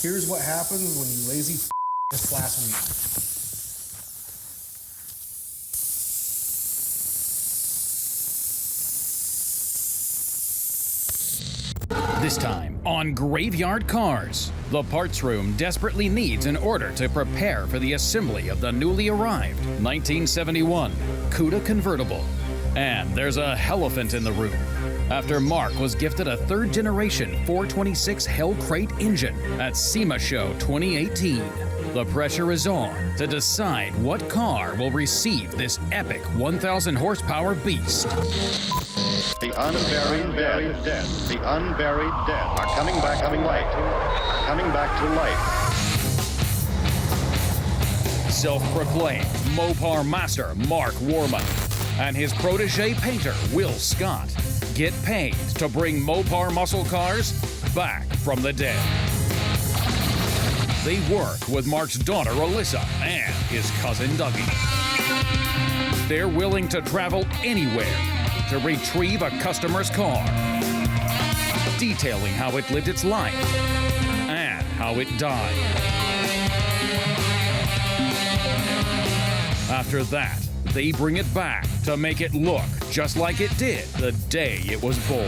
Here's what happens when you lazy this last week. This time on Graveyard Carz, the parts room desperately needs an order to prepare for the assembly of the newly arrived 1971 Cuda convertible. And there's a helephant in the room after Mark was gifted a third-generation 426 Hell Crate engine at Sema Show 2018. The pressure is on to decide what car will receive this epic 1,000 horsepower beast. The unburied dead, the unburied dead are coming back to life, coming back to life. Self-proclaimed Mopar master Mark Warman and his protege painter Will Scott get paid to bring Mopar muscle cars back from the dead. They work with Mark's daughter Alyssa and his cousin Dougie. They're willing to travel anywhere to retrieve a customer's car, detailing how it lived its life and how it died. After that, they bring it back to make it look just like it did the day it was born.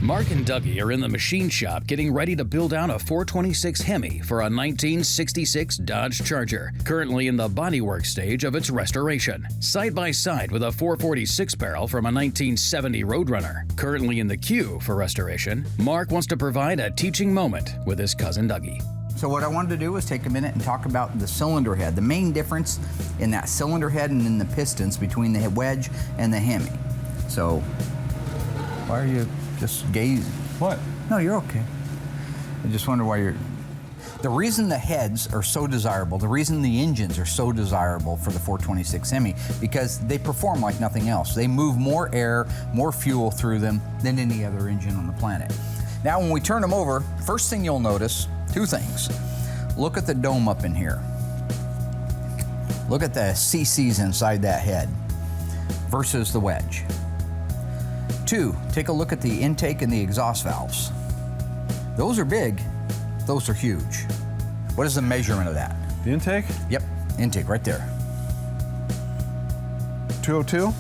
Mark and Dougie are in the machine shop getting ready to build out a 426 Hemi for a 1966 Dodge Charger, currently in the bodywork stage of its restoration. Side by side with a 446 barrel from a 1970 Roadrunner, currently in the queue for restoration, Mark wants to provide a teaching moment with his cousin Dougie. So what I wanted to do was take a minute and talk about the cylinder head, the main difference in that cylinder head and in the pistons between the wedge and the Hemi. So, why are you just gazing? What? No, you're okay. I just wonder why you're... The reason the heads are so desirable, the reason the engines are so desirable for the 426 Hemi, because they perform like nothing else. They move more air, more fuel through them than any other engine on the planet. Now, when we turn them over, first thing you'll notice, two things. Look at the dome up in here. Look at the CCs inside that head versus the wedge. Two, take a look at the intake and the exhaust valves. Those are big, those are huge. What is the measurement of that? The intake? Yep, intake right there. 202?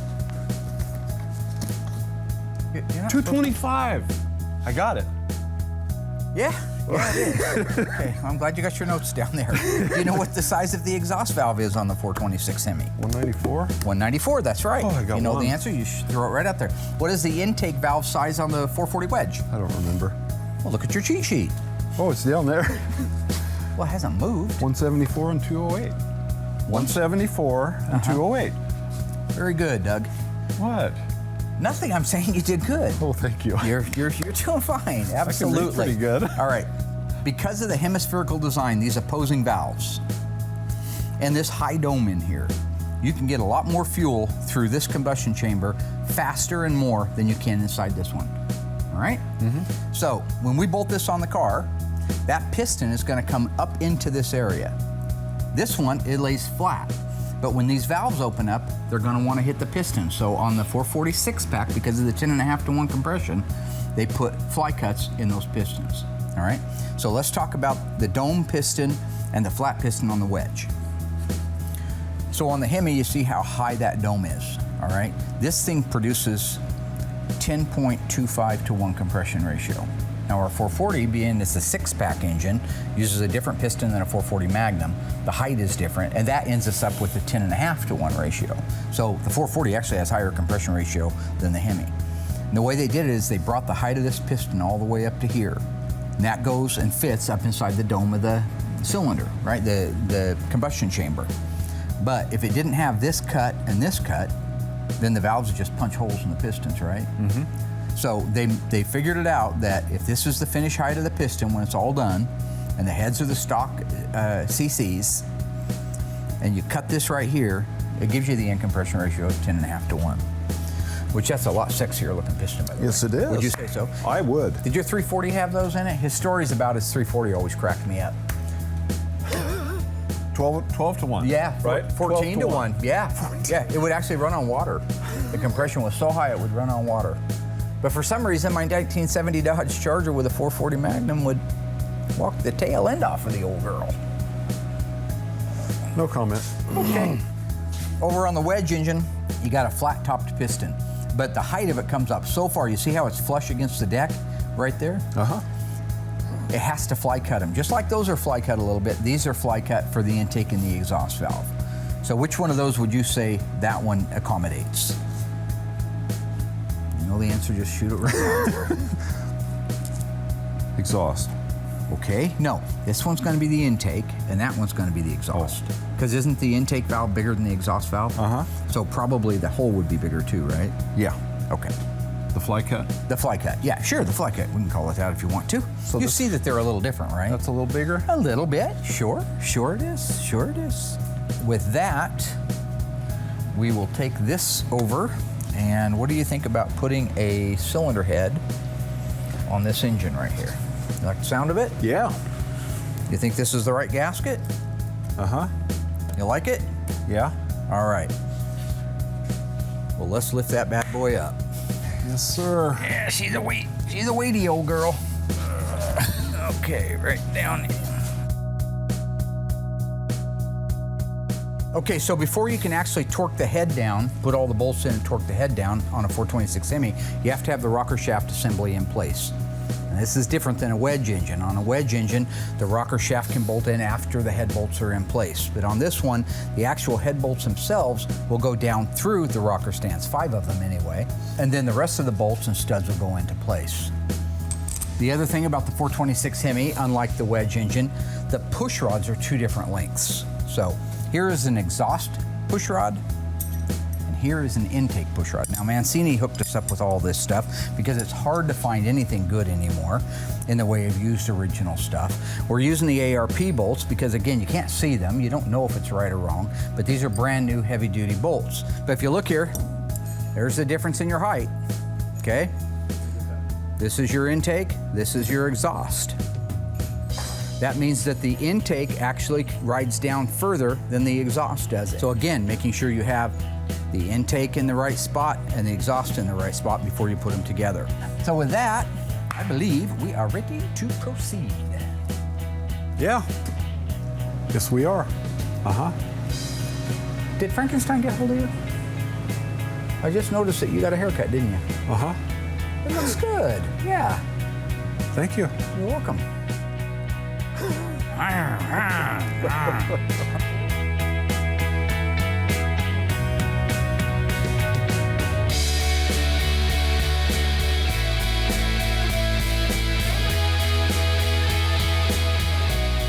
225. I got it. Yeah, it is. Okay, I'm glad you got your notes down there. Do you know what the size of the exhaust valve is on the 426 Hemi? 194? 194, that's right. Oh, I got You know one. the answer, you should throw it right out there. What is the intake valve size on the 440 wedge? I don't remember. Well, look at your cheat sheet. Oh, it's down there. Well, it hasn't moved. 174 and 208. 174 and 208. Very good, Doug. What? Nothing, I'm saying you did good. Oh, thank you. You're doing fine, absolutely. I can read pretty good. All right, because of the hemispherical design, these opposing valves, and this high dome in here, you can get a lot more fuel through this combustion chamber faster and more than you can inside this one. All right? Mm-hmm. So when we bolt this on the car, that piston is going to come up into this area. This one, it lays flat. But when these valves open up, they're going to want to hit the piston. So on the 446 pack, because of the 10.5 to 1 compression, they put fly cuts in those pistons. All right? So let's talk about the dome piston and the flat piston on the wedge. So on the Hemi, you see how high that dome is. All right? This thing produces 10.25 to 1 compression ratio. Now our 440, being it's a 6-pack engine, uses a different piston than a 440 Magnum. The height is different, and that ends us up with a 10.5 to 1 ratio. So the 440 actually has higher compression ratio than the Hemi. And the way they did it is they brought the height of this piston all the way up to here. And that goes and fits up inside the dome of the cylinder, right? The combustion chamber. But if it didn't have this cut and this cut, then the valves would just punch holes in the pistons, right? Mm-hmm. So they figured it out that if this is the finish height of the piston when it's all done, and the heads are the stock CCs, and you cut this right here, it gives you the end compression ratio of 10.5 to 1, which that's a lot sexier looking piston, by the way. Yes, it is. Would you say so? I would. Did your 340 have those in it? His stories about his 340 always cracked me up. 12 to 1. Yeah, right? 14 to 1. Yeah. Yeah, it would actually run on water. The compression was so high it would run on water. But for some reason, my 1970 Dodge Charger with a 440 Magnum would walk the tail end off of the old girl. No comment. Okay. Over on the wedge engine, you got a flat-topped piston, but the height of it comes up so far. You see how it's flush against the deck right there? Uh-huh. It has to fly cut them. Just like those are fly cut a little bit, these are fly cut for the intake and the exhaust valve. So which one of those would you say that one accommodates? You know the answer, just shoot it right out. Exhaust. Okay, no, this one's going to be the intake, and that one's going to be the exhaust. Because isn't the intake valve bigger than the exhaust valve? Uh-huh. So probably the hole would be bigger too, right? Yeah. Okay. The fly cut? The fly cut, yeah, sure, the fly cut. We can call it that if you want to. So you this- see that they're a little different, right? That's a little bigger? A little bit, sure it is, sure it is. With that, we will take this over, and what do you think about putting a cylinder head on this engine right here? You like the sound of it? Yeah. You think this is the right gasket? Uh-huh. You like it? Yeah. All right. Well, let's lift that bad boy up. Yes, sir. Yeah, she's a weighty old girl. Okay, right down. Okay, so before you can actually torque the head down, put all the bolts in and torque the head down on a 426 Hemi, you have to have the rocker shaft assembly in place. And this is different than a wedge engine. On a wedge engine, the rocker shaft can bolt in after the head bolts are in place. But on this one, the actual head bolts themselves will go down through the rocker stands, 5 of them anyway, and then the rest of the bolts and studs will go into place. The other thing about the 426 Hemi, unlike the wedge engine, the push rods are 2 different lengths. So here is an exhaust push rod, and here is an intake push rod. Now Mancini hooked us up with all this stuff because it's hard to find anything good anymore in the way of used original stuff. We're using the ARP bolts because, again, you can't see them. You don't know if it's right or wrong, but these are brand new heavy duty bolts. But if you look here, there's the difference in your height, okay? This is your intake, this is your exhaust. That means that the intake actually rides down further than the exhaust does. So again, making sure you have the intake in the right spot and the exhaust in the right spot before you put them together. So with that, I believe we are ready to proceed. Yeah. Yes, we are. Uh-huh. Did Frankenstein get hold of you? I just noticed that you got a haircut, didn't you? Uh-huh. It looks good, yeah. Thank you. You're welcome.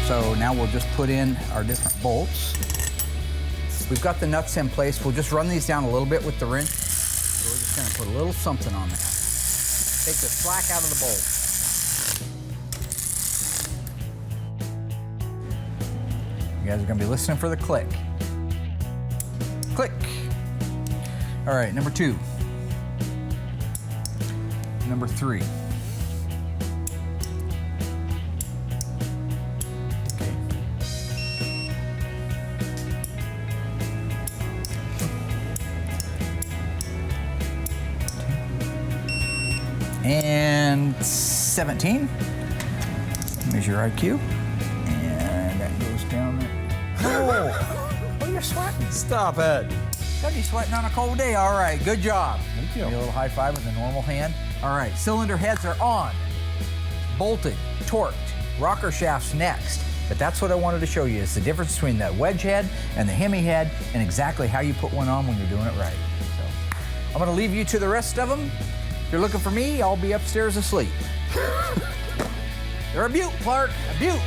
So now we'll just put in our different bolts. We've got the nuts in place. We'll just run these down a little bit with the wrench. So we're just gonna put a little something on there. Take the slack out of the bolt. You guys are gonna be listening for the click. Click. All right, number 2. Number 3. Okay. And 17. Measure IQ. And that goes down there. Oh, you're sweating. Stop it. Gotta be sweating on a cold day. All right, good job. Thank you. Give me a little high five with a normal hand. All right, cylinder heads are on. Bolted, torqued, rocker shafts next. But that's what I wanted to show you, is the difference between the wedge head and the Hemi head and exactly how you put one on when you're doing it right. So I'm gonna leave you to the rest of them. If you're looking for me, I'll be upstairs asleep. You're a beaut, Clark, a beaut.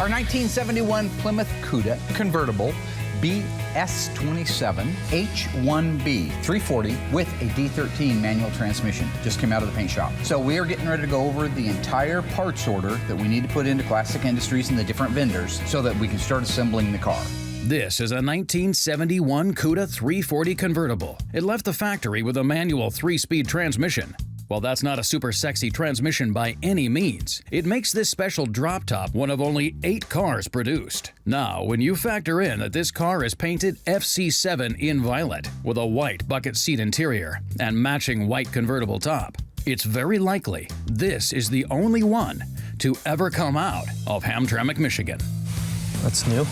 Our 1971 Plymouth Cuda convertible BS27 H1B 340 with a D13 manual transmission. Just came out of the paint shop. So we are getting ready to go over the entire parts order that we need to put into Classic Industries and the different vendors so that we can start assembling the car. This is a 1971 Cuda 340 convertible. It left the factory with a manual 3-speed transmission. While that's not a super sexy transmission by any means, it makes this special drop top one of only 8 cars produced. Now, when you factor in that this car is painted FC7 in violet with a white bucket seat interior and matching white convertible top, it's very likely this is the only one to ever come out of Hamtramck, Michigan. That's new.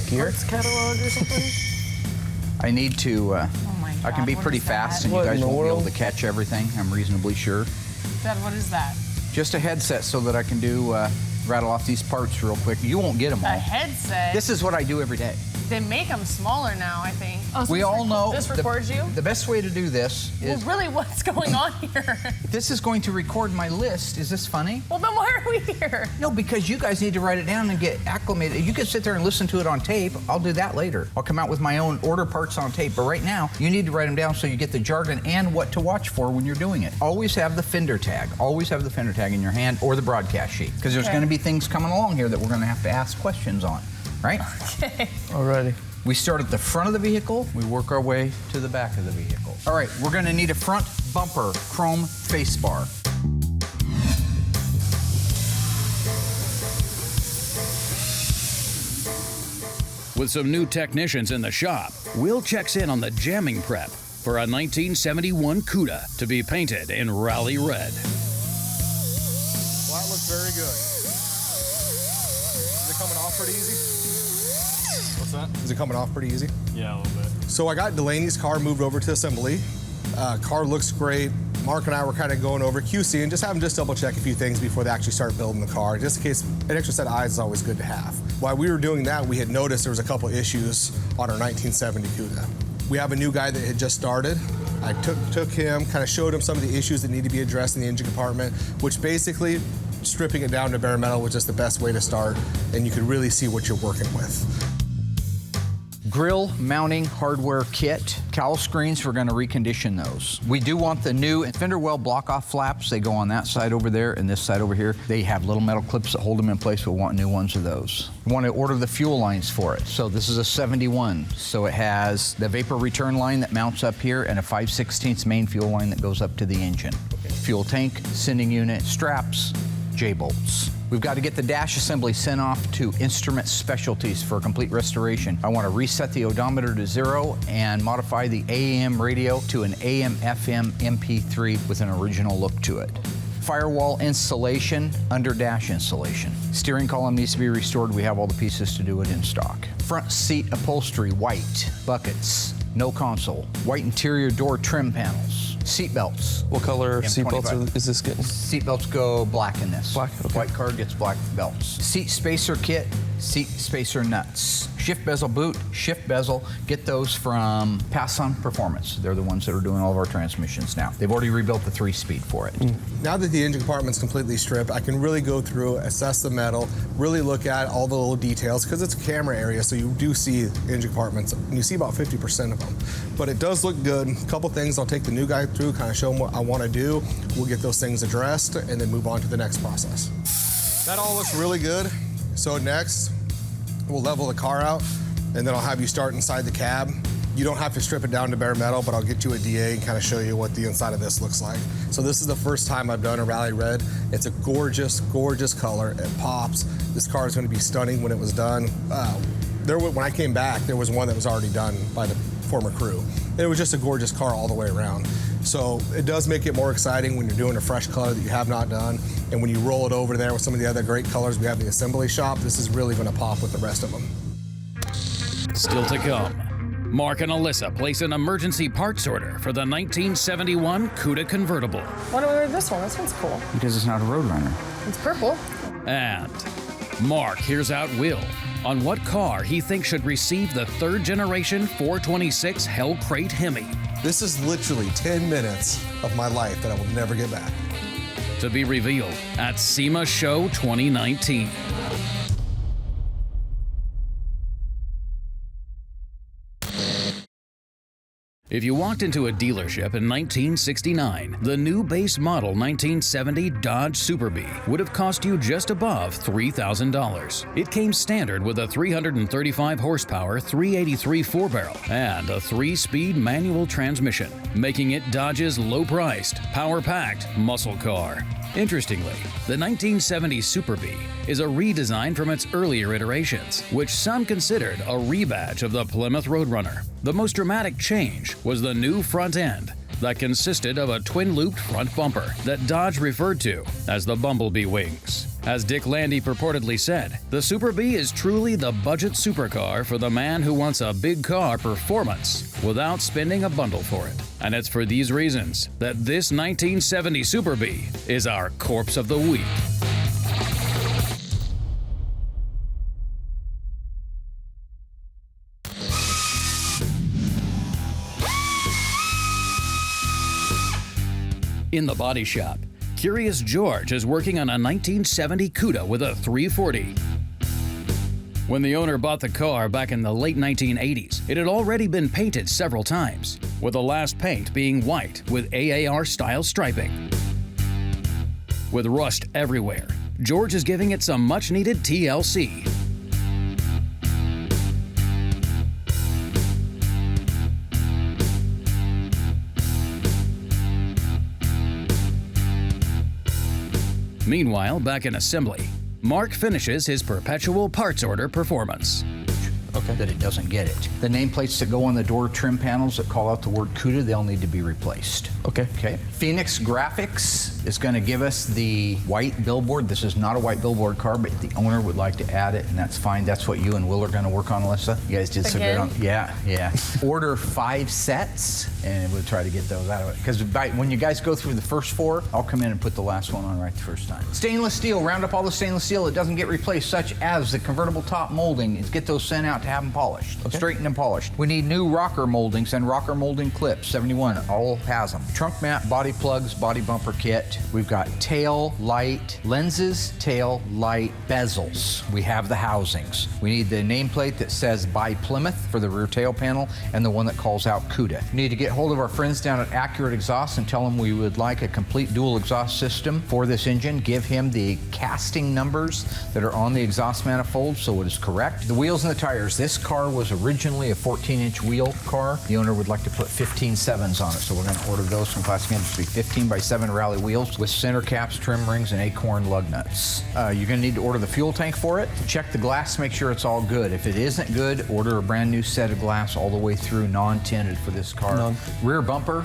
Gear? Parts catalog or something? I need to, I can be pretty fast and you What guys in the won't be able world? to catch everything, I'm reasonably sure. Dad, what is that? Just a headset so that I can rattle off these parts real quick. You won't get them A all. headset? This is what I do every day. They make them smaller now, I think. Oh, so We all know This the- records you? The best way to do this Well, is, really, what's going on here? this is going to record my list. Is this funny? Well, then why are we here? No, because you guys need to write it down and get acclimated. You can sit there and listen to it on tape. I'll do that later. I'll come out with my own order parts on tape. But right now, you need to write them down so you get the jargon and what to watch for when you're doing it. Always have the fender tag. Always have the fender tag in your hand or the broadcast sheet. Because there's Okay. going to be things coming along here that we're going to have to ask questions on, right? Okay. Alrighty. We start at the front of the vehicle, we work our way to the back of the vehicle. All right, we're gonna need a front bumper chrome face bar. With some new technicians in the shop, Will checks in on the jamming prep for a 1971 Cuda to be painted in rally red. Well, that looks very good. Is it coming off pretty easy? What's that? Is it coming off pretty easy? Yeah, a little bit. So I got Delaney's car moved over to assembly. Car looks great. Mark and I were kind of going over QC and just having just double check a few things before they actually start building the car, just in case an extra set of eyes is always good to have. While we were doing that, we had noticed there was a couple issues on our 1970 Cuda. We have a new guy that had just started. I took him, kind of showed him some of the issues that need to be addressed in the engine compartment, which basically stripping it down to bare metal was just the best way to start, and you could really see what you're working with. Grill mounting hardware kit. Cowl screens, we're gonna recondition those. We do want the new fender well block-off flaps. They go on that side over there and this side over here. They have little metal clips that hold them in place, but we want new ones of those. We want to order the fuel lines for it. So this is a 71. So it has the vapor return line that mounts up here and a 5/16 main fuel line that goes up to the engine. Fuel tank, sending unit, straps, J-bolts. We've got to get the dash assembly sent off to Instrument Specialties for a complete restoration. I want to reset the odometer to 0 and modify the AM radio to an AM/FM MP3 with an original look to it. Firewall installation, under dash installation. Steering column needs to be restored. We have all the pieces to do it in stock. Front seat upholstery, white. Buckets, no console. White interior door trim panels. Seat belts. What color seat belts M25. is this getting? Seat belts go black in this. Black, okay. White car gets black belts. Seat spacer kit, seat spacer nuts. Shift bezel boot, shift bezel. Get those from Pass On Performance. They're the ones that are doing all of our transmissions now. They've already rebuilt the 3-speed for it. Now that the engine compartment's completely stripped, I can really go through, assess the metal, really look at all the little details, because it's a camera area, so you do see engine compartments, and you see about 50% of them. But it does look good. A couple things I'll take the new guy through, kind of show him what I want to do. We'll get those things addressed, and then move on to the next process. That all looks really good. So next, we'll level the car out, and then I'll have you start inside the cab. You don't have to strip it down to bare metal, but I'll get you a DA and kind of show you what the inside of this looks like. So this is the first time I've done a Rally Red. It's a gorgeous, gorgeous color. It pops. This car is going to be stunning when it was done. When I came back, there was one that was already done by the former crew. And it was just a gorgeous car all the way around. So it does make it more exciting when you're doing a fresh color that you have not done. And when you roll it over there with some of the other great colors we have in the assembly shop, this is really going to pop with the rest of them. Still to come, Mark and Alyssa place an emergency parts order for the 1971 Cuda convertible. Why don't we wear this one? This one's cool. Because it's not a Roadrunner. It's purple. And Mark hears out Will on what car he thinks should receive the 3rd generation 426 Hell Crate Hemi. This is literally 10 minutes of my life that I will never get back. To be revealed at Sema Show 2019. If you walked into a dealership in 1969, the new base model 1970 Dodge Super Bee would have cost you just above $3,000. It came standard with a 335 horsepower 383 4-barrel and a 3-speed manual transmission, making it Dodge's low-priced, power-packed muscle car. Interestingly, the 1970 Super Bee is a redesign from its earlier iterations, which some considered a rebadge of the Plymouth Roadrunner. The most dramatic change was the new front end that consisted of a twin-looped front bumper that Dodge referred to as the Bumblebee wings. As Dick Landy purportedly said, the Super Bee is truly the budget supercar for the man who wants a big car performance without spending a bundle for it. And it's for these reasons that this 1970 Super Bee is our corpse of the week. In the body shop, Curious George is working on a 1970 Cuda with a 340. When the owner bought the car back in the late 1980s, it had already been painted several times, with the last paint being white with AAR-style striping. With rust everywhere, George is giving it some much-needed TLC. Meanwhile, back in assembly, Mark finishes his perpetual parts order performance. Okay. That it doesn't get it. The nameplates that go on the door trim panels that call out the word Cuda, they'll need to be replaced. Okay. Okay. Phoenix Graphics is going to give us the white billboard. This is not a white billboard car, but the owner would like to add it, and that's fine. That's what you and Will are going to work on, Alyssa. You guys did so good on. Yeah. Order 5 sets, and we'll try to get those out of it. Because when you guys go through the first 4, I'll come in and put the last one on right the first time. Stainless steel. Round up all the stainless steel that doesn't get replaced, such as the convertible top molding. Get those sent out to have them polished, straightened and polished. We need new rocker moldings and rocker molding clips. 71 all has them. Trunk mat, body plugs, body bumper kit. We've got tail light lenses, tail light bezels. We have the housings. We need the nameplate that says by Plymouth for the rear tail panel and the one that calls out Cuda. We need to get hold of our friends down at Accurate Exhaust and tell them we would like a complete dual exhaust system for this engine. Give him the casting numbers that are on the exhaust manifold so it is correct. The wheels and the tires. This car was originally a 14-inch wheel car. The owner would like to put 15 7s on it, so we're going to order those from Classic Industry. 15x7 rally wheels with center caps, trim rings, and acorn lug nuts. You're going to need to order the fuel tank for it. Check the glass, make sure it's all good. If it isn't good, order a brand new set of glass all the way through, non-tinted for this car. Rear bumper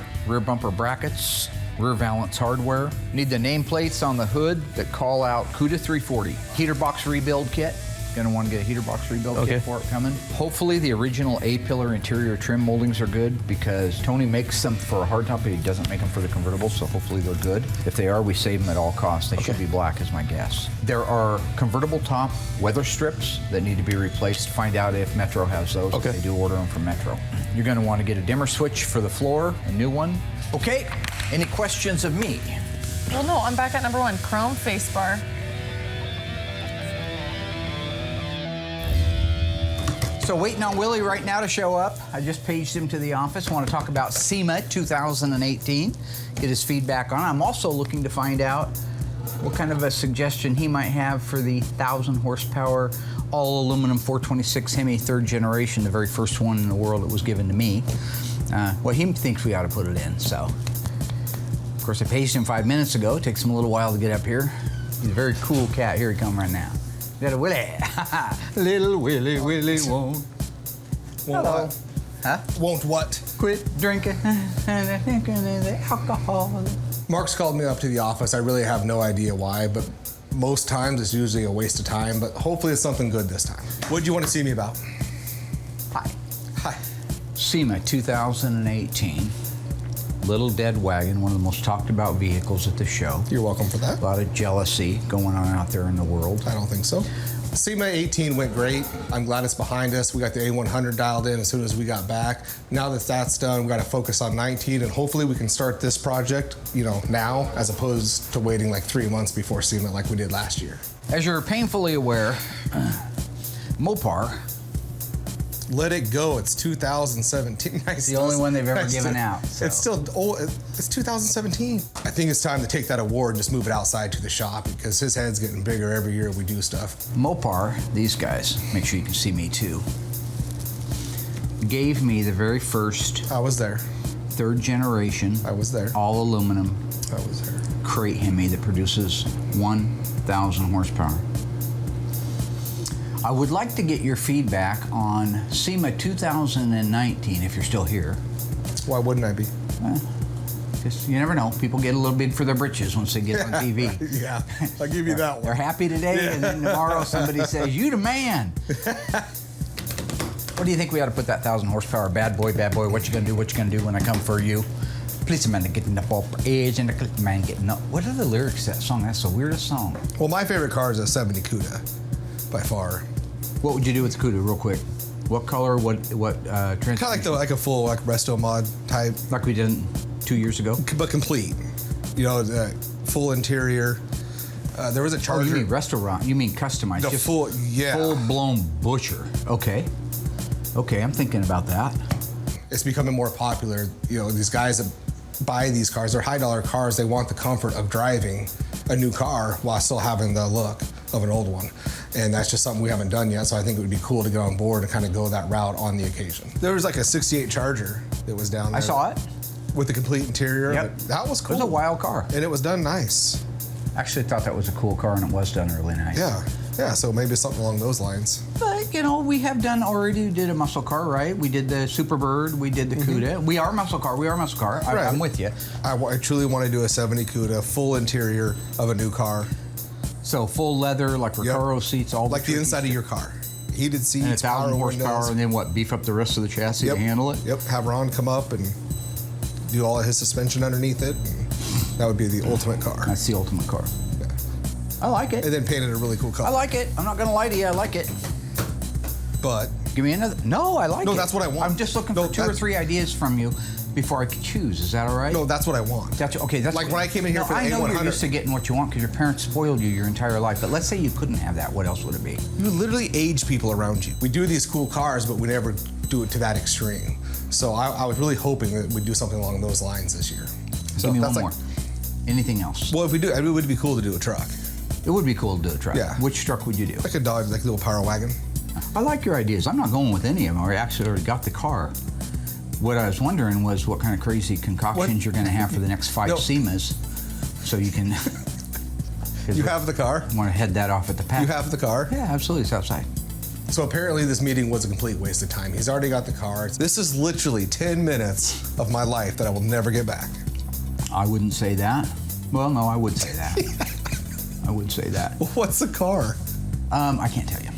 brackets, rear valance hardware. Need the nameplates on the hood that call out Cuda 340. Heater box rebuild kit. Gonna want to get a heater box rebuild kit for it coming. Hopefully the original A-pillar interior trim moldings are good because Tony makes them for a hardtop, but he doesn't make them for the convertible, so hopefully they're good. If they are, we save them at all costs. They should be black is my guess. There are convertible top weather strips that need to be replaced. Find out if Metro has those. If they do, order them from Metro. You're gonna want to get a dimmer switch for the floor, a new one. Okay, any questions of me? Well, no, I'm back at number 1, chrome face bar. So waiting on Willie right now to show up. I just paged him to the office. I want to talk about Sema 2018, get his feedback on it. I'm also looking to find out what kind of a suggestion he might have for the 1,000 horsepower all aluminum 426 Hemi 3rd generation, the very first one in the world that was given to me. What he thinks we ought to put it in, so. Of course, I paged him 5 minutes ago. It takes him a little while to get up here. He's a very cool cat. Here he comes right now. Little Willie. Little Willie, Willie won't. Hello. Huh? Won't what? Quit drinking alcohol. Mark's called me up to the office. I really have no idea why, but most times it's usually a waste of time, but hopefully it's something good this time. What do you want to see me about? Hi. Sema 2018. Little dead wagon, one of the most talked about vehicles at the show. You're welcome for that. A lot of jealousy going on out there in the world. I don't think so. Sema 18 went great. I'm glad it's behind us. We got the A100 dialed in as soon as we got back. Now that that's done, we got to focus on 19, and hopefully we can start this project, now, as opposed to waiting like 3 months before Sema like we did last year. As you're painfully aware, Mopar let it go. It's 2017. It's the only one they've ever given out. So. It's still old. It's 2017. I think it's time to take that award and just move it outside to the shop because his head's getting bigger every year we do stuff. Mopar, these guys, make sure you can see me too, gave me the very first. I was there. 3rd generation. I was there. All aluminum. I was there. Crate Hemi that produces 1,000 horsepower. I would like to get your feedback on Sema 2019 if you're still here. Why wouldn't I be? Just, you never know. People get a little big for their britches once they get on TV. Yeah, I'll give you that one. They're happy today, and then tomorrow somebody says, "You the man." What do you think we ought to put that 1,000 horsepower bad boy, what you gonna do, what you gonna do when I come for you? Please, man, getting up off edge and the man getting up. What are the lyrics to that song? That's the weirdest song. Well, my favorite car is a 70 Cuda, by far. What would you do with the Cuda, real quick? What color, what transmission? Kind of like a full like resto mod type. Like we did 2 years ago? But complete. You know, the full interior. There was a Charger. Oh, you mean restaurant? You mean customized? The just full, yeah. Full-blown butcher. Okay. Okay, I'm thinking about that. It's becoming more popular. You know, these guys that buy these cars, they're high-dollar cars. They want the comfort of driving a new car while still having the look of an old one. And that's just something we haven't done yet, so I think it would be cool to get on board and kind of go that route on the occasion. There was like a 68 Charger that was down there. I saw it. With the complete interior. Yep. That was cool. It was a wild car. And it was done nice. Actually, thought that was a cool car, and it was done really nice. Yeah, so maybe something along those lines. But, you know, we have done already, we did a muscle car, right? We did the Superbird, we did the Cuda. We are muscle car. Right. I'm with you. I truly want to do a 70 Cuda, full interior of a new car. So full leather, like Recaro seats, all like the inside of your car. Heated seats, and 1,000 horsepower, windows. and then what, beef up the rest of the chassis to handle it? Yep, have Ron come up and do all of his suspension underneath it. And that would be the ultimate car. That's the ultimate car. Yeah. I like it. And then painted a really cool color. I like it. I'm not going to lie to you. I like it. But give me another. No, I like it. No, that's what I want. I'm just looking for 2 or 3 ideas from you before I could choose. Is that all right? No, that's what I want. That's okay. That's like when I came in here for the I know A100. you're used to getting what you want because your parents spoiled you your entire life. But let's say you couldn't have that. What else would it be? You literally age people around you. We do these cool cars, but we never do it to that extreme. So I was really hoping that we'd do something along those lines this year. So give me that's one more. Anything else? Well, if we do, it would be cool to do a truck. It would be cool to do a truck. Yeah. Which truck would you do? Like a Dodge, like a little power wagon. I like your ideas. I'm not going with any of them. I actually already got the car. What I was wondering was what kind of crazy concoctions you're going to have for the next 5 Semas, so you can. You have the car. I want to head that off at the pack. You have the car. Yeah, absolutely. It's outside. So apparently this meeting was a complete waste of time. He's already got the car. This is literally 10 minutes of my life that I will never get back. I wouldn't say that. Well, no, I would say that. I would say that. What's the car? I can't tell you.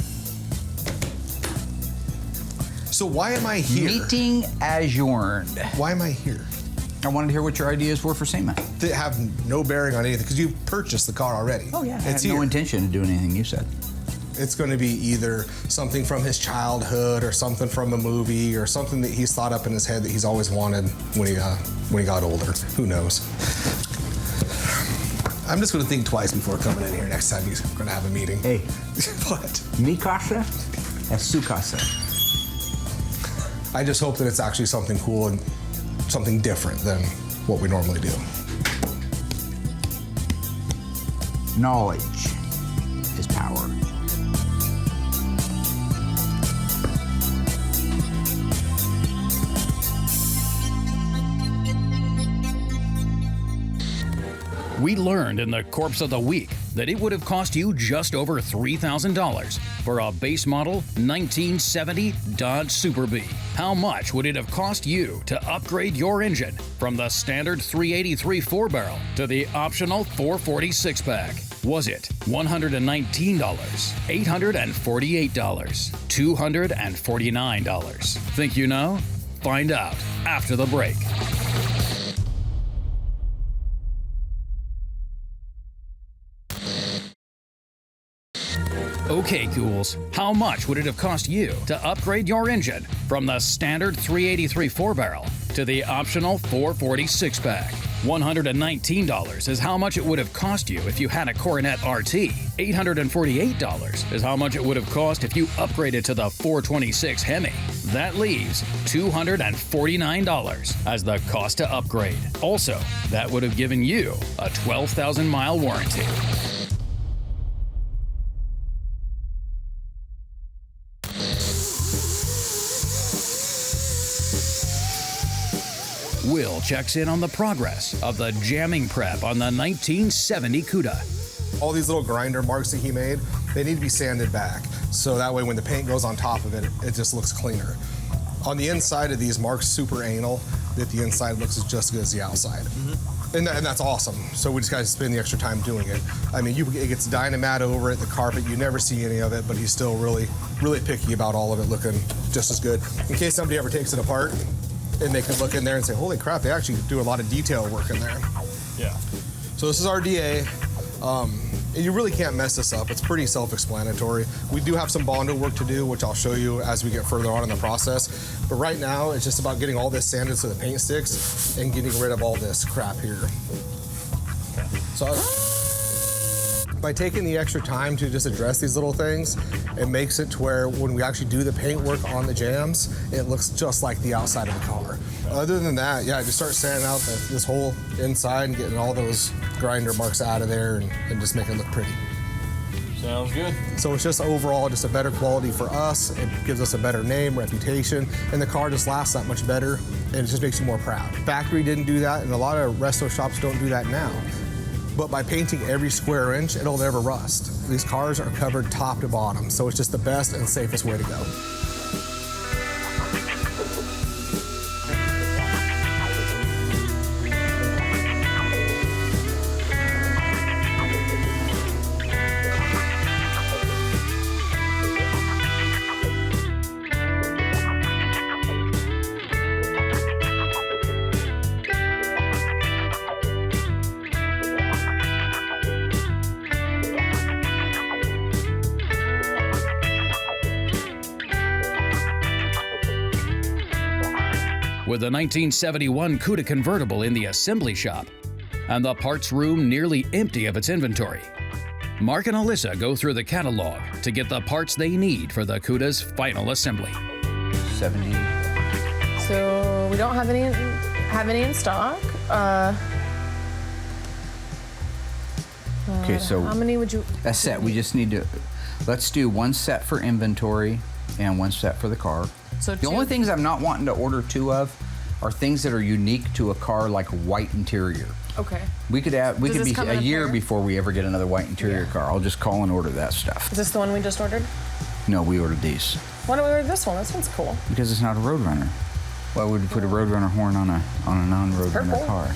So why am I here? Meeting adjourned. Why am I here? I wanted to hear what your ideas were for Sema. They have no bearing on anything because you purchased the car already. Oh yeah, I it's had no here. intention of doing anything you said. It's going to be either something from his childhood or something from a movie or something that he's thought up in his head that he's always wanted when he got older. Who knows? I'm just going to think twice before coming in here next time he's going to have a meeting. Hey. What? Mi casa es su casa. I just hope that it's actually something cool and something different than what we normally do. Knowledge is power. We learned in the Corpse of the Week that it would have cost you just over $3,000 for a base model 1970 Dodge Super Bee. How much would it have cost you to upgrade your engine from the standard 383 4-barrel to the optional 440 6-pack? Was it $119, $848, $249? Think you know? Find out after the break. Okay, ghouls, how much would it have cost you to upgrade your engine from the standard 383 4-barrel to the optional 440 6-pack? $119 is how much it would have cost you if you had a Coronet RT. $848 is how much it would have cost if you upgraded to the 426 Hemi. That leaves $249 as the cost to upgrade. Also, that would have given you a 12,000-mile warranty. Will checks in on the progress of the jamming prep on the 1970 Cuda. All these little grinder marks that he made, they need to be sanded back. So that way when the paint goes on top of it, it just looks cleaner. On the inside of these marks, super anal, that the inside looks just as good as the outside. And that's awesome. So we just gotta spend the extra time doing it. I mean, it gets Dynamat over it, the carpet, you never see any of it, but he's still really, really picky about all of it looking just as good. In case somebody ever takes it apart, and they can look in there and say, holy crap, they actually do a lot of detail work in there. Yeah. So this is our DA. And you really can't mess this up. It's pretty self-explanatory. We do have some Bondo work to do, which I'll show you as we get further on in the process. But right now, it's just about getting all this sanded so the paint sticks and getting rid of all this crap here. Okay. So by taking the extra time to just address these little things, it makes it to where when we actually do the paint work on the jams, it looks just like the outside of the car. Other than that, yeah, just start sanding out this whole inside and getting all those grinder marks out of there and just make it look pretty. Sounds good. So it's just overall just a better quality for us. It gives us a better name, reputation, and the car just lasts that much better, and it just makes you more proud. Factory didn't do that, and a lot of resto shops don't do that now. But by painting every square inch, it'll never rust. These cars are covered top to bottom, so it's just the best and safest way to go. With the 1971 Cuda convertible in the assembly shop and the parts room nearly empty of its inventory, Mark and Alyssa go through the catalog to get the parts they need for the Cuda's final assembly. 70. So we don't have any in stock. Okay, so How many would you? a set. We just need to, let's do one set for inventory and one set for the car. So The only things I'm not wanting to order two of are things that are unique to a car, like white interior. Okay. We could Does be this come in a a year pair? before we ever get another white interior car. I'll just call and order that stuff. Is this the one we just ordered? No, we ordered these Why don't we order this one? This one's cool. because it's not a Roadrunner. Why would we put a Roadrunner horn on a non-Roadrunner purple. car?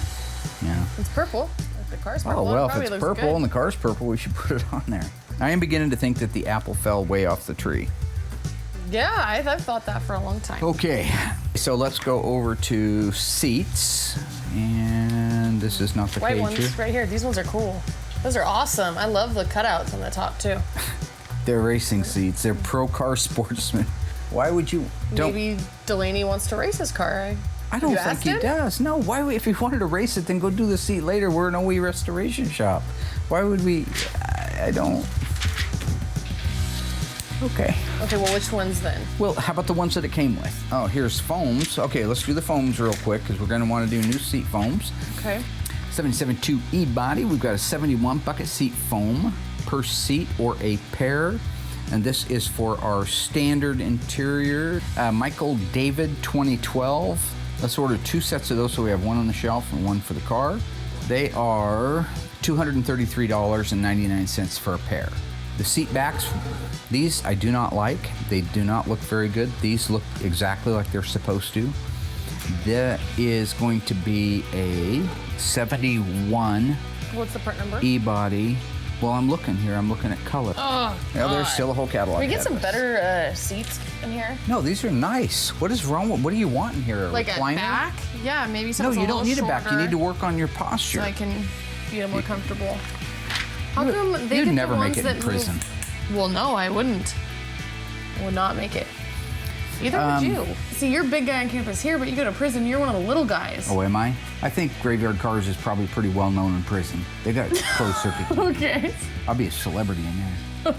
Yeah. It's purple. If the car's purple. Oh well, it if probably it's looks purple good. and the car's purple, we should put it on there. I am beginning to think that the apple fell way off the tree. Yeah, I've thought that for a long time. Okay, so let's go over to seats, and this is not the White page ones here. right here. These ones are cool. Those are awesome. I love the cutouts on the top too. They're racing seats. They're pro car sportsmen. Why would you? Maybe Delaney wants to race his car. I don't you think asked he him? does. No, why would, if he wanted to race it, then go do the seat later. We're an OE restoration shop. Why would we? I don't. Okay. Okay, well, which ones then? Well, how about the ones that it came with? Oh, here's foams. Okay, let's do the foams real quick because we're going to want to do new seat foams. Okay. 772 E-body. We've got a 71 bucket seat foam per seat or a pair. And this is for our standard interior. Michael David 2012. Let's order two sets of those so we have one on the shelf and one for the car. They are $233.99 for a pair. The seat backs, these I do not like. They do not look very good. These look exactly like they're supposed to. That is going to be a 71 What's the part number? E-body. Well, I'm looking here. I'm looking at color. Oh, Yeah, there's God. still a whole catalog. Can we get some ahead of us. better seats in here? No, these are nice. What is wrong with? What do you want in here? A Like recliner? a back? Yeah, maybe No, something you don't need a back. You need to work work on your posture. so I can be more comfortable. How come they You'd get never the make ones it in that prison. Move? Well, no, I wouldn't. I would not make it. Either would you. See, you're a big guy on campus here, but you go to prison, you're one of the little guys. Oh, am I? I think Graveyard Carz is probably pretty well known in prison. They got closed circuit. Okay. I'll be a celebrity in there.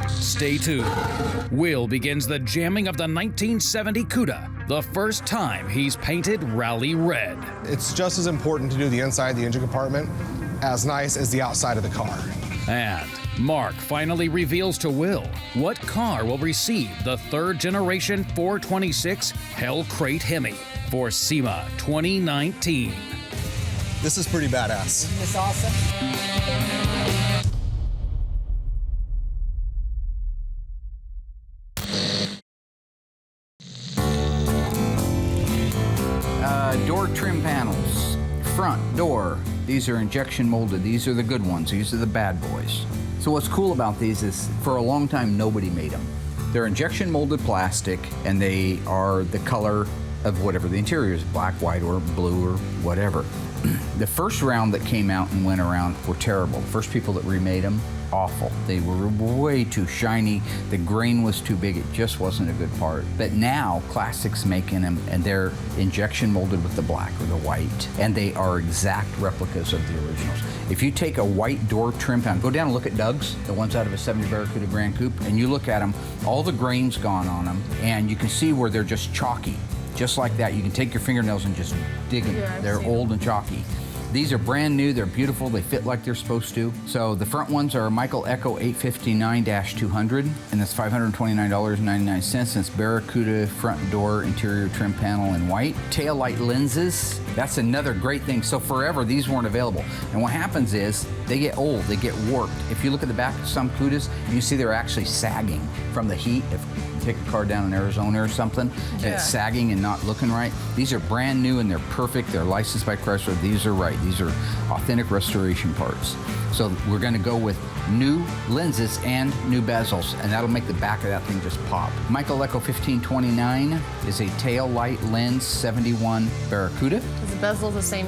Stay tuned. Will begins the jamming of the 1970 Cuda, the first time he's painted rally red. It's just as important to do the inside of the engine compartment as nice as the outside of the car. And Mark finally reveals to Will what car will receive the third generation 426 Hell Crate Hemi for Sema 2019. This is pretty badass. Isn't this awesome? Door trim panels. Front door. These are injection molded. These are the good ones. These are the bad boys. So what's cool about these is for a long time nobody made them. They're injection molded plastic and they are the color of whatever the interior is, black, white, or blue, or whatever. The first round that came out and went around were terrible. The first people that remade them, awful. They were way too shiny. The grain was too big. It just wasn't a good part. But now Classic's making them and they're injection molded with the black or the white. And they are exact replicas of the originals. If you take a white door trim panel, go down and look at Doug's, the ones out of a 70 Barracuda Grand Coupe, and you look at them, all the grain's gone on them, and you can see where they're just chalky. Just like that, you can take your fingernails and just dig them. Yeah, They're old and chalky. These are brand new, they're beautiful, they fit like they're supposed to. So the front ones are Michael Echo 859-200, and that's $529.99. It's Barracuda front door interior trim panel in white. Tail light lenses, that's another great thing. So forever, these weren't available. And what happens is, they get old, they get warped. If you look at the back of some Cudas, you see they're actually sagging from the heat. If you take a car down in Arizona or something, and it's sagging and not looking right. These are brand new and they're perfect. They're licensed by Chrysler. These are right. These are authentic restoration parts. So we're going to go with new lenses and new bezels, and that'll make the back of that thing just pop. Michael Echo 1529 is a tail light lens 71 Barracuda. Is the bezel the same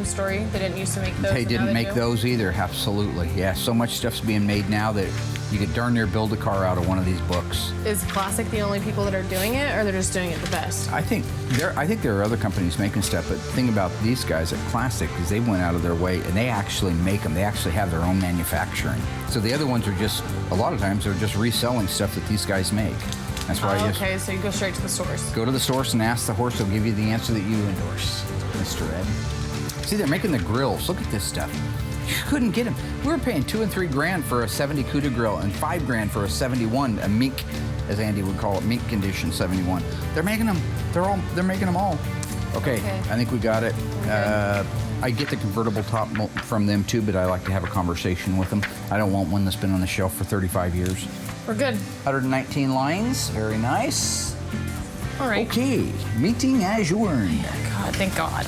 story? They didn't used to make those. They didn't make do? those either, absolutely. Yeah, so much stuff's being made now that you could darn near build a car out of one of these books. Is Classic the only people that are doing it, or they're just doing it the best? I think there are other companies making stuff, but the thing about these guys at Classic is they went out of their way and they actually make them. They actually have their own manufacturing. So the other ones are just, a lot of times, they're just reselling stuff that these guys make. That's why okay, so you go straight to the source. Go to the source and ask the horse. They'll give you the answer that you endorse, Mr. Ed. See, they're making the grills. Look at this stuff. You couldn't get them. We were paying $2 and $3 grand for a 70 Cuda grill and $5 grand for a 71, a mink, as Andy would call it, mink condition 71. They're making them. They're making them all. Okay, I think we got it. I get the convertible top from them too, but I like to have a conversation with them. I don't want one that's been on the shelf for 35 years. We're good. 119 lines. Very nice. All right. Okay, meeting adjourned. God, thank God.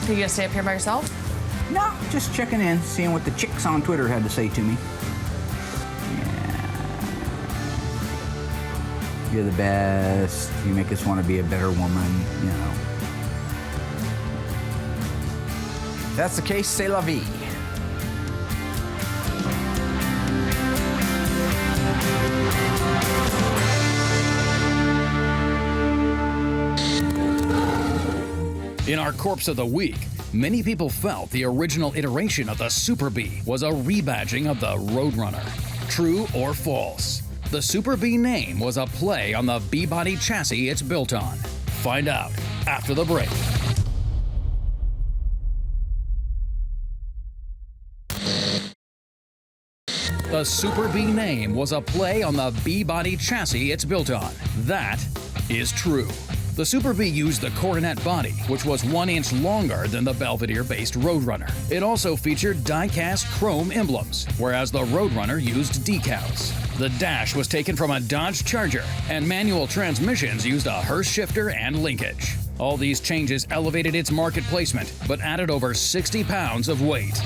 Are you gonna stay up here by yourself? No, just checking in, seeing what the chicks on Twitter had to say to me. Yeah. You're the best. You make us want to be a better woman, you know. If that's the case, c'est la vie. In our Corpse of the Week, many people felt the original iteration of the Super Bee was a rebadging of the Roadrunner. True or false? The Super Bee name was a play on the B-body chassis it's built on. Find out after the break. The Super Bee name was a play on the B-body chassis it's built on. That is true. The Super Bee used the Coronet body, which was 1 inch longer than the Belvedere-based Roadrunner. It also featured die-cast chrome emblems, whereas the Roadrunner used decals. The dash was taken from a Dodge Charger, and manual transmissions used a Hurst shifter and linkage. All these changes elevated its market placement, but added over 60 pounds of weight.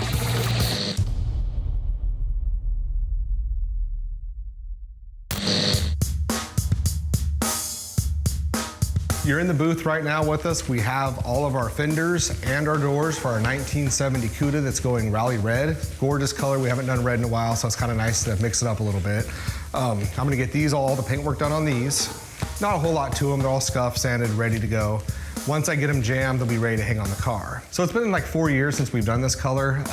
You're in the booth right now with us. We have all of our fenders and our doors for our 1970 Cuda that's going rally red. Gorgeous color. We haven't done red in a while, so it's kind of nice to mix it up a little bit. I'm gonna get these, all the paintwork done on these. Not a whole lot to them. They're all scuffed, sanded, ready to go. Once I get them jammed, they'll be ready to hang on the car. So it's been like 4 years since we've done this color.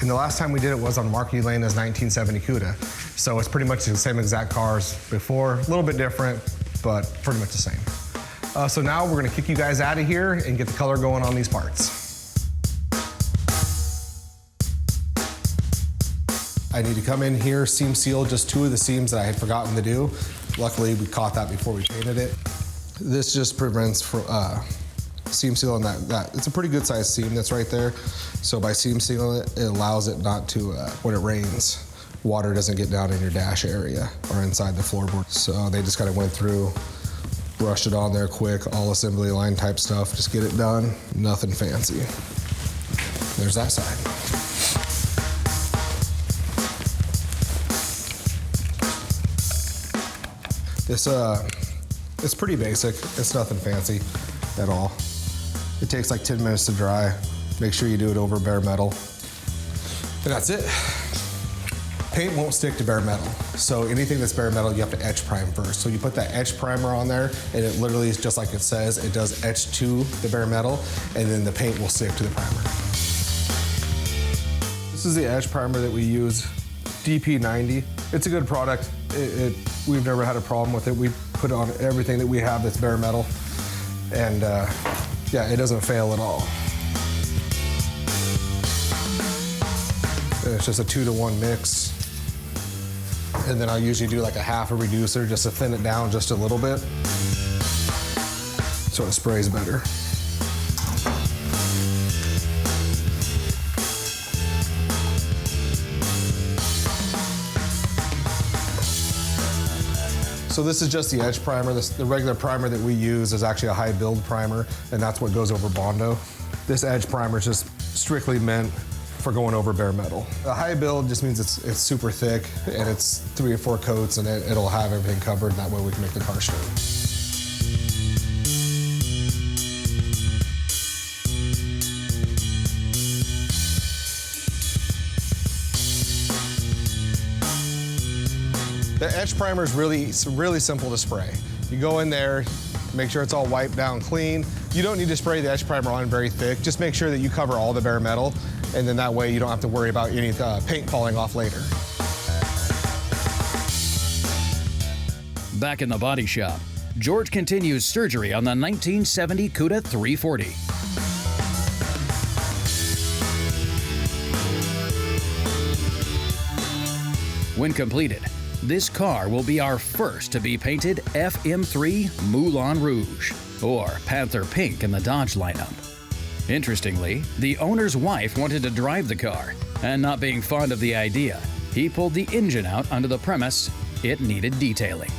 And the last time we did it was on Marquis Lane as 1970 Cuda. So it's pretty much the same exact cars before, a little bit different, but pretty much the same. So now we're gonna kick you guys out of here and get the color going on these parts. I need to come in here, seam seal just 2 of the seams that I had forgotten to do. Luckily, we caught that before we painted it. This just prevents seam sealing that. It's a pretty good sized seam that's right there. So by seam sealing it, it allows it not to, when it rains, water doesn't get down in your dash area or inside the floorboard. So they just kind of went through, brushed it on there quick, all assembly line type stuff, just get it done, nothing fancy. There's that side. It's pretty basic. It's nothing fancy at all. It takes like 10 minutes to dry. Make sure you do it over bare metal. And that's it. Paint won't stick to bare metal. So anything that's bare metal, you have to etch prime first. So you put that etch primer on there, and it literally is just like it says, it does etch to the bare metal, and then the paint will stick to the primer. This is the etch primer that we use, DP90. It's a good product. We've never had a problem with it. We put it on everything that we have that's bare metal, and yeah, it doesn't fail at all. And it's just a 2-to-1 mix. And then I usually do like a half a reducer just to thin it down just a little bit, so it sprays better. So this is just the edge primer. The regular primer that we use is actually a high build primer, and that's what goes over Bondo. This edge primer is just strictly meant for going over bare metal. The high build just means it's super thick, and it's 3 or 4 coats, and it'll have everything covered, and that way we can make the car straight. The etch primer is really simple to spray. You go in there, make sure it's all wiped down clean. You don't need to spray the etch primer on very thick. Just make sure that you cover all the bare metal, and then that way you don't have to worry about any paint falling off later. Back in the body shop, George continues surgery on the 1970 Cuda 340. When completed, this car will be our first to be painted FM3 Moulin Rouge, or Panther Pink in the Dodge lineup. Interestingly, the owner's wife wanted to drive the car, and not being fond of the idea, he pulled the engine out onto the premise. It needed detailing.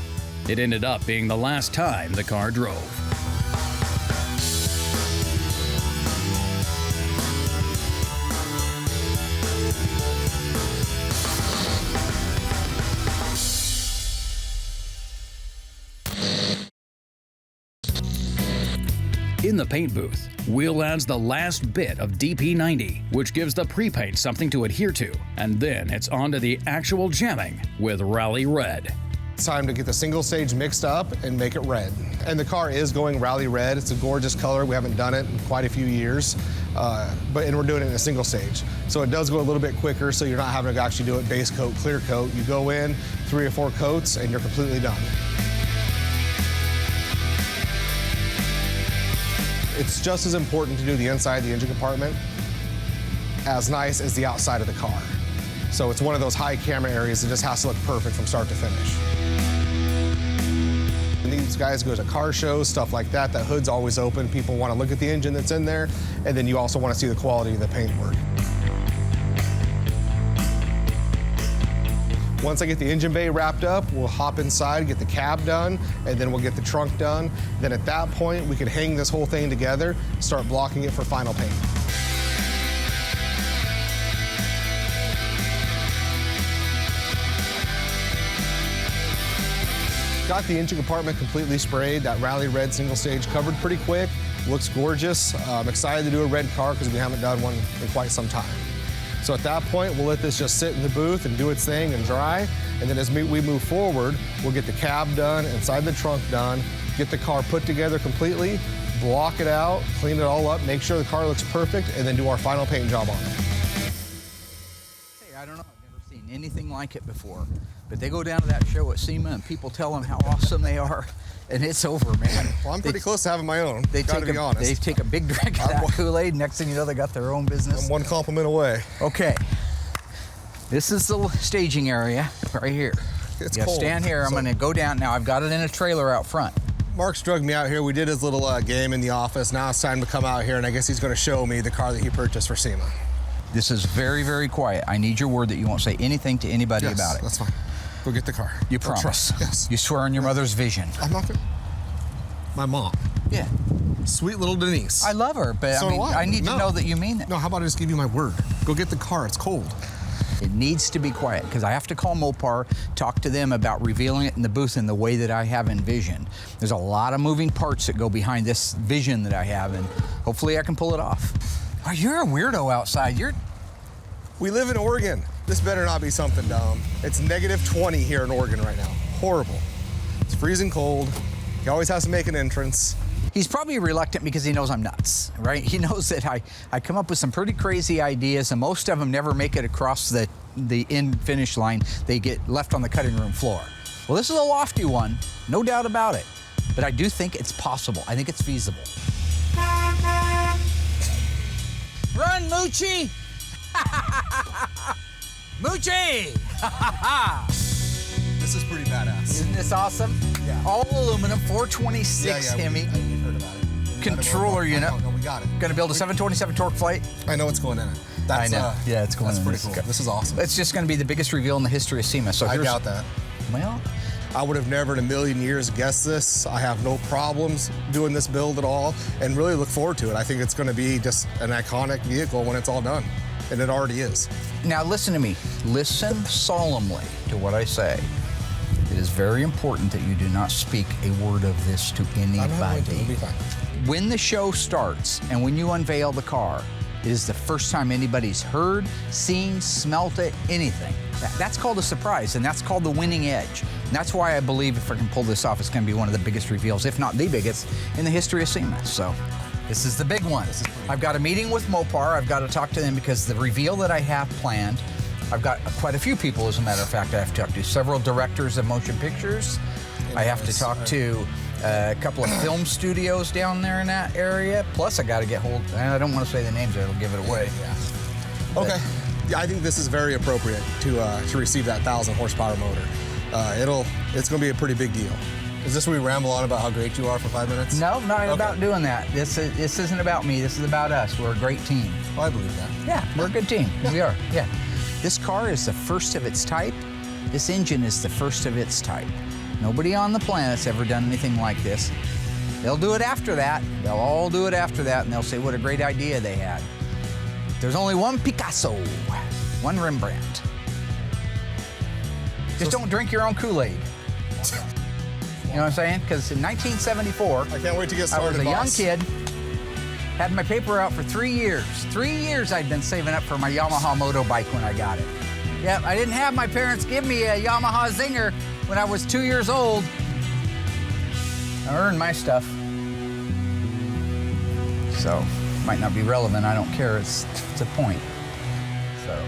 It ended up being the last time the car drove. In the paint booth, Will adds the last bit of DP90, which gives the pre-paint something to adhere to, and then it's on to the actual jamming with Rally Red. It's time to get the single stage mixed up and make it red. And the car is going Rally Red. It's a gorgeous color. We haven't done it in quite a few years, and we're doing it in a single stage. So it does go a little bit quicker, so you're not having to actually do it base coat, clear coat. You go in 3 or 4 coats, and you're completely done. It's just as important to do the inside of the engine compartment as nice as the outside of the car. So it's one of those high camera areas that just has to look perfect from start to finish. And these guys go to car shows, stuff like that. That hood's always open. People want to look at the engine that's in there, and then you also want to see the quality of the paintwork. Once I get the engine bay wrapped up, we'll hop inside, get the cab done, and then we'll get the trunk done. Then at that point, we can hang this whole thing together, start blocking it for final paint. got the engine compartment completely sprayed. That rally red single stage covered pretty quick. Looks gorgeous. I'm excited to do a red car because we haven't done one in quite some time. So at that point, we'll let this just sit in the booth and do its thing and dry. And then as we move forward, we'll get the cab done, inside the trunk done, get the car put together completely, block it out, clean it all up, make sure the car looks perfect, and then do our final paint job on it. Hey, I don't know, I've never seen anything like it before. But they go down to that show at Sema and people tell them how awesome they are. And it's over, man. Well, I'm pretty close to having my own, They take a big drink of that Kool-Aid. Next thing you know, they got their own business. I'm one compliment away. Okay. This is the staging area right here. It's you cold. Stand here. I'm going to go down. Now, I've got it in a trailer out front. Mark's drugged me out here. We did his little game in the office. Now it's time to come out here, and I guess he's going to show me the car that he purchased for Sema. This is very, very quiet. I need your word that you won't say anything to anybody about it. That's fine. Go get the car. You promise? Yes. You swear on your mother's vision? I'm not going to. My mom. Yeah. Sweet little Denise. I love her, but So I mean, do I. I need to know that you mean it. No, how about I just give you my word? Go get the car. It's cold. It needs to be quiet because I have to call Mopar, talk to them about revealing it in the booth in the way that I have envisioned. There's a lot of moving parts that go behind this vision that I have, and hopefully I can pull it off. Oh, you're a weirdo outside. We live in Oregon. This better not be something dumb. It's -20 here in Oregon right now. Horrible. It's freezing cold. He always has to make an entrance. He's probably reluctant because he knows I'm nuts, right? He knows that I come up with some pretty crazy ideas, and most of them never make it across the end finish line. They get left on the cutting room floor. Well, this is a lofty one, no doubt about it. But I do think it's possible. I think it's feasible. Run, Moochie! Moochie! This is pretty badass. Isn't this awesome? Yeah. All aluminum, 426 Hemi. We've heard about it. Controller unit. No, we got it. Gonna build a 727 torque plate. I know what's going in it. I know. Yeah, it's going That's in. pretty cool. This is awesome. It's just going to be the biggest reveal in the history of Sema. So I here's, doubt that. Well, I would have never in a million years guessed this. I have no problems doing this build at all and really look forward to it. I think it's going to be just an iconic vehicle when it's all done, and it already is. now listen to me. Listen solemnly to what I say. It is very important that you do not speak a word of this to I'm not going to. anybody. It'll be fine. When the show starts and when you unveil the car, it is the first time anybody's heard, seen, smelt it, anything. That's called a surprise, and that's called the winning edge. And that's why I believe if I can pull this off, it's going to be one of the biggest reveals, if not the biggest, in the history of Sema. So this is the big one. I've got a meeting with Mopar. I've got to talk to them because the reveal that I have planned, I've got quite a few people, as a matter of fact, I have to talk to. Several directors of motion pictures. I have to talk to a couple of film studios down there in that area. Plus, I got to get hold. I don't want to say the names; it'll give it away. Yeah. Okay. Yeah, I think this is very appropriate to receive that 1,000 horsepower motor. It's going to be a pretty big deal. Is this where we ramble on about how great you are for 5 minutes? No, not about doing that. This isn't about me. This is about us. We're a great team. Oh, I believe that. Yeah, we're a good team. Yeah. We are. Yeah. This car is the first of its type. This engine is the first of its type. Nobody on the planet's ever done anything like this. They'll do it after that. They'll all do it after that, and they'll say what a great idea they had. There's only one Picasso, one Rembrandt. Just don't drink your own Kool-Aid. You know what I'm saying? Because in 1974, I can't wait to get started, I was a boss. young kid, had my paper out for 3 years. 3 years I'd been saving up for my Yamaha motorbike when I got it. Yep, I didn't have my parents give me a Yamaha Zinger when I was 2 years old. I earned my stuff. So, might not be relevant, I don't care, it's a point. So.